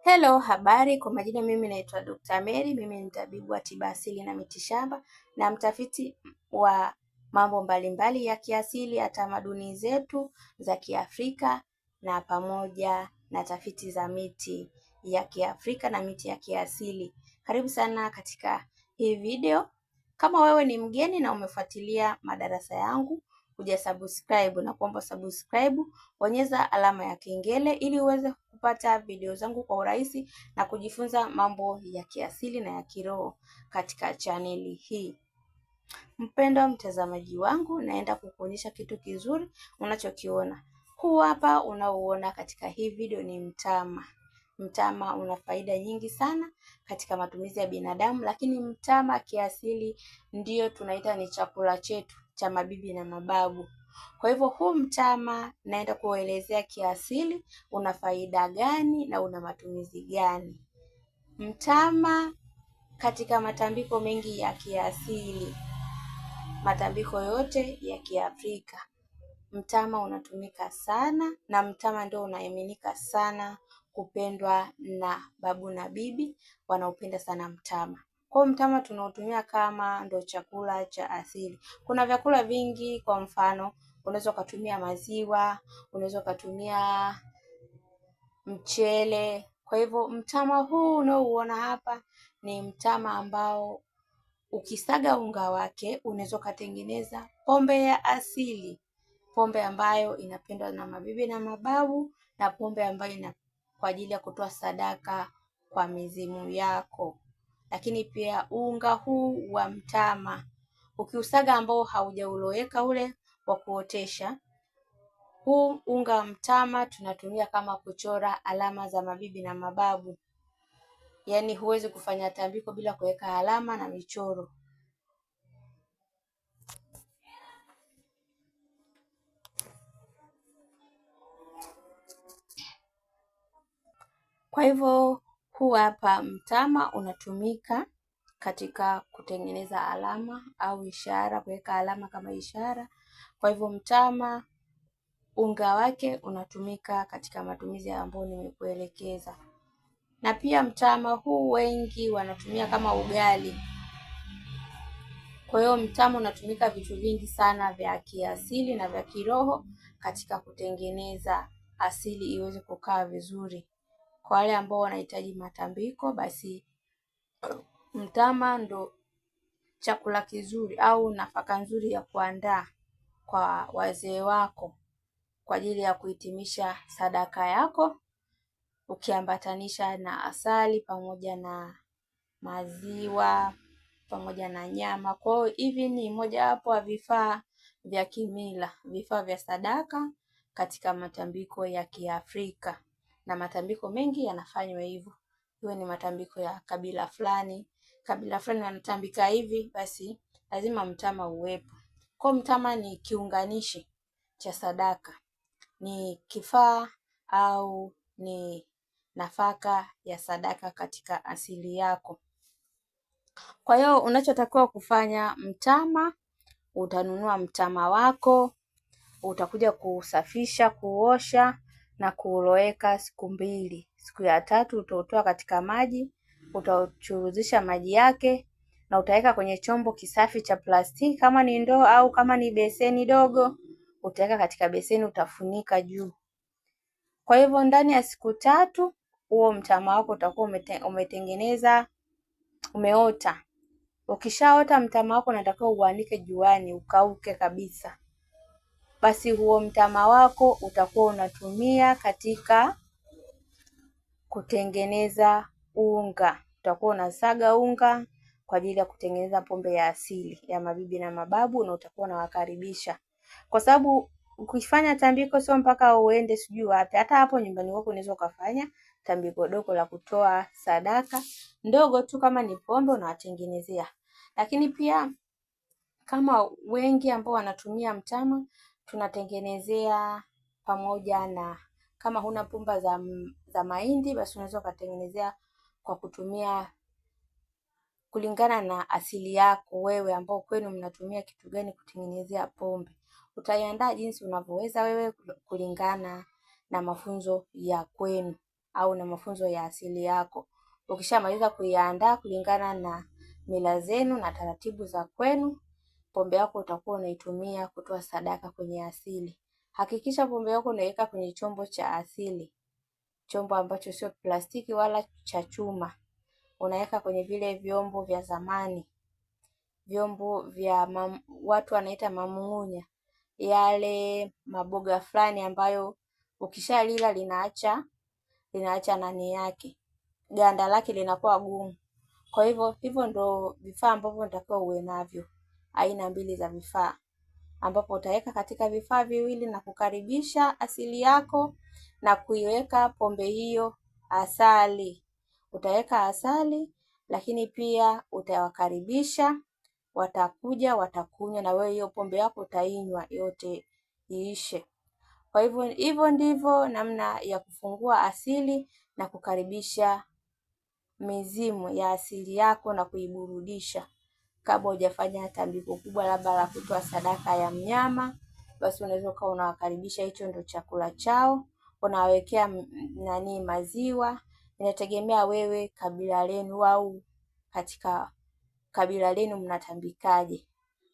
Hello, habari. Kwa majina mimi naitwa Dr. Mary. Mimi ni mtabibu wa tiba asili na mitishamba na mtafiti wa mambo mbalimbali ya kiasili ya tamaduni zetu za Kiafrika na pamoja na tafiti za miti ya Kiafrika na miti ya kiasili. Karibu sana katika hii video. Kama wewe ni mgeni na umefuatilia madarasa yangu, hujasubscribe na kuomba subscribe, bonyeza alama ya kengele ili uweze kupata video zangu kwa urahisi na kujifunza mambo ya kiasili na ya kiroho katika chaneli hii. Mpendwa mtazamaji wangu, naenda kukuonyesha kitu kizuri unachokiona. Huu hapa unaoona katika hii video ni mtama. Mtama una faida nyingi sana katika matumizi ya binadamu, lakini mtama kiasili ndio tunaita ni chakula chetu cha mabibi na mababu. Kwa hivyo huu mtama naenda kuelezea kiasili una faida gani na una matumizi gani. Mtama katika matambiko mengi ya kiasili, matambiko yote ya Kiafrika, mtama unatumika sana na mtama ndio unaaminika sana kupendwa na babu na bibi, wanaupenda sana mtama. Kwa mtama tunautumia kama ndo chakula cha asili. Kuna vyakula vingi, kwa mfano unaweza ukatumia maziwa, unaweza ukatumia mchele. Kwa hivyo mtama huu unaouona hapa ni mtama ambao ukisaga unga wake unaweza ukatengeneza pombe ya asili, pombe ambayo inapendwa na mabibi na mababu, na pombe ambayo kwa ajili ya kutoa sadaka kwa mizimu yako. Lakini pia unga huu wa mtama ukiusaga, ambao haujauloweka ule wa kuotesha, huu unga wa mtama tunatumia kama kuchora alama za mabibi na mababu. Yaani huwezi kufanya tambiko bila kuweka alama na michoro. Kwa hivyo huu hapa mtama unatumika katika kutengeneza alama au ishara, kuweka alama kama ishara. Kwa hivyo mtama unga wake unatumika katika matumizi ambayo nimekuelekeza. Na pia mtama huu wengi wanatumia kama ugali. Kwa hiyo mtama unatumika vitu vingi sana vya kiasili na vya kiroho katika kutengeneza asili iweze kukaa vizuri. Kwa wale ambao wanahitaji matambiko, basi mtama ndo chakula kizuri au nafaka nzuri ya kuandaa kwa wazee wako kwa ajili ya kuhitimisha sadaka yako, ukiambatanisha na asali pamoja na maziwa pamoja na nyama. Kwa hiyo hivi ni mojawapo wa vifaa vya kimila, vifaa vya sadaka katika matambiko ya Kiafrika, na matambiko mengi yanafanywa hivyo. Iwe ni matambiko ya kabila fulani wanatambika hivi, basi lazima mtama uwepo. Kwa mtama ni kiunganishi cha sadaka, ni kifaa au ni nafaka ya sadaka katika asili yako. Kwa hiyo unachotakiwa kufanya, mtama utanunua mtama wako, utakuja kusafisha, kuosha na kuuloweka siku 2. Siku ya 3 utautoa katika maji, utachuruzisha maji yake na utaweka kwenye chombo kisafi cha plastiki, kama ni ndoo au kama ni beseni dogo, utaweka katika beseni, utafunika juu. Kwa hivyo ndani ya siku 3 huo mtama wako utakuwa umetengeneza, umeota. Ukishaota mtama wako unatakiwa uanike juani ukauke kabisa. Basi huo mtama wako utakuwa unatumia katika kutengeneza unga. Utakuwa unasaga unga kwa ajili ya kutengeneza pombe ya asili ya mabibi na mababu, na utakuwa unawakaribisha. Kwa sababu ukifanya tambiko sio mpaka uende sijui wapi. Hata hapo nyumbani kwako unaweza ukafanya tambiko dogo la kutoa sadaka ndogo tu, kama ni pombe unawatengenezea. Lakini pia kama wengi ambao wanatumia mtama, tunatengenezea pamoja na, kama huna pumba za mahindi, basi unaweza ukatengenezea kwa kutumia kulingana na asili yako wewe, ambao kwenu mnatumia kitu gani kutengenezea pombe. Utaiandaa jinsi unavyoweza wewe kulingana na mafunzo ya kwenu. au na mafunzo ya asili yako. Ukishamaliza kuiandaa kulingana na mila zenu na taratibu za kwenu, pombe yako utakuwa unaitumia kutoa sadaka kwenye asili. Hakikisha pombe yako unaiweka kwenye chombo cha asili, chombo ambacho sio plastiki wala cha chuma. Unaweka kwenye vile vyombo vya zamani, vyombo vya watu wanaita mamung'unya, yale maboga fulani ambayo ukishalila linaacha nani yake, ganda lake linakuwa gumu. Kwa hivyo ndo vifaa ambavyo unatakiwa uwe navyo, aina mbili za vifaa, ambapo utaweka katika vifaa viwili na kukaribisha asili yako na kuiweka pombe hiyo asali. Utaweka asali, lakini pia utawakaribisha, watakuja, watakunywa, na wewe hiyo pombe yako utainywa yote iishe. Kwa hivyo ndivyo namna ya kufungua asili na kukaribisha mizimu ya asili yako na kuiburudisha. Kabla hujafanya tambiko kubwa labda la kutoa sadaka ya mnyama, basi unaweza ukawa unawakaribisha, hicho ndo chakula chao, unawekea maziwa. Inategemea wewe kabila lenu au katika kabila lenu mnatambikaje,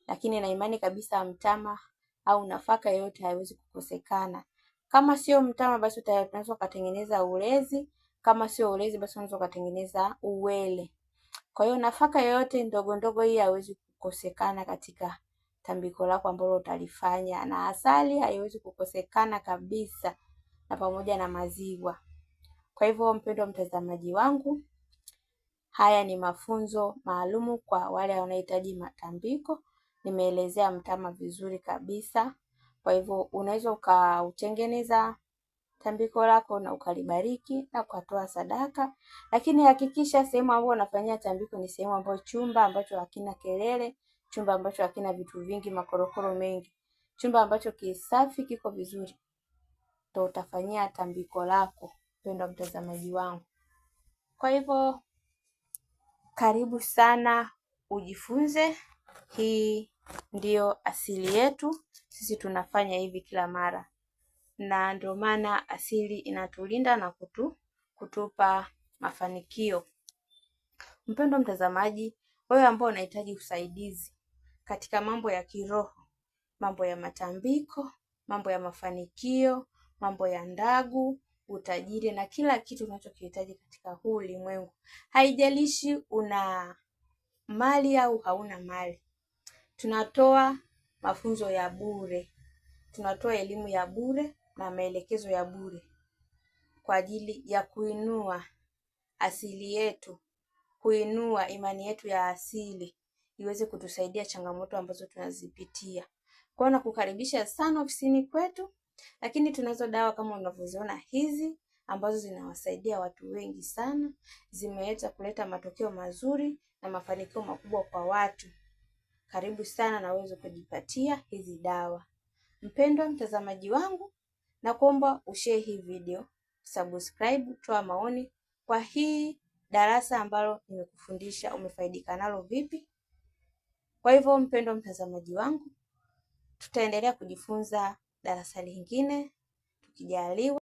lakini na imani kabisa mtama au nafaka yoyote haiwezi kukosekana. Kama sio mtama, basi unaweza kutengeneza ulezi. Kama sio ulezi, basi unaweza kutengeneza uwele. Kwa hiyo nafaka yoyote ndogo ndogo hii haiwezi kukosekana katika tambiko lako ambalo utalifanya, na asali haiwezi kukosekana kabisa, na pamoja na maziwa. Kwa hivyo mpendwa mtazamaji wangu, haya ni mafunzo maalumu kwa wale wanahitaji matambiko. Nimeelezea mtama vizuri kabisa. Kwa hivyo unaweza ukautengeneza tambiko lako na ukalibariki na ukatoa sadaka, lakini hakikisha sehemu ambayo unafanyia tambiko ni sehemu ambayo chumba ambacho hakina kelele, chumba ambacho hakina vitu vingi, makorokoro mengi, chumba ambacho kisafi, kiko vizuri, ndio utafanyia tambiko lako, mpendwa mtazamaji wangu. Kwa hivyo karibu sana ujifunze. Hii ndiyo asili yetu, sisi tunafanya hivi kila mara, na ndio maana asili inatulinda na kutupa mafanikio. Mpendwa mtazamaji, wewe ambao unahitaji usaidizi katika mambo ya kiroho, mambo ya matambiko, mambo ya mafanikio, mambo ya ndagu, utajiri na kila kitu unachokihitaji katika huu ulimwengu, haijalishi una mali au hauna mali, tunatoa mafunzo ya bure, tunatoa elimu ya bure na maelekezo ya bure kwa ajili ya kuinua asili yetu, kuinua imani yetu ya asili iweze kutusaidia changamoto ambazo tunazipitia. Kwa hiyo nakukaribisha sana ofisini kwetu, lakini tunazo dawa kama unavyoziona hizi ambazo zinawasaidia watu wengi sana, zimeweza kuleta matokeo mazuri na mafanikio makubwa kwa watu. Karibu sana na uweze kujipatia hizi dawa. Mpendwa mtazamaji wangu, na kuomba ushare hii video, subscribe, toa maoni kwa hii darasa ambalo nimekufundisha, umefaidika nalo vipi? Kwa hivyo mpendwa mtazamaji wangu, tutaendelea kujifunza darasa lingine tukijaliwa.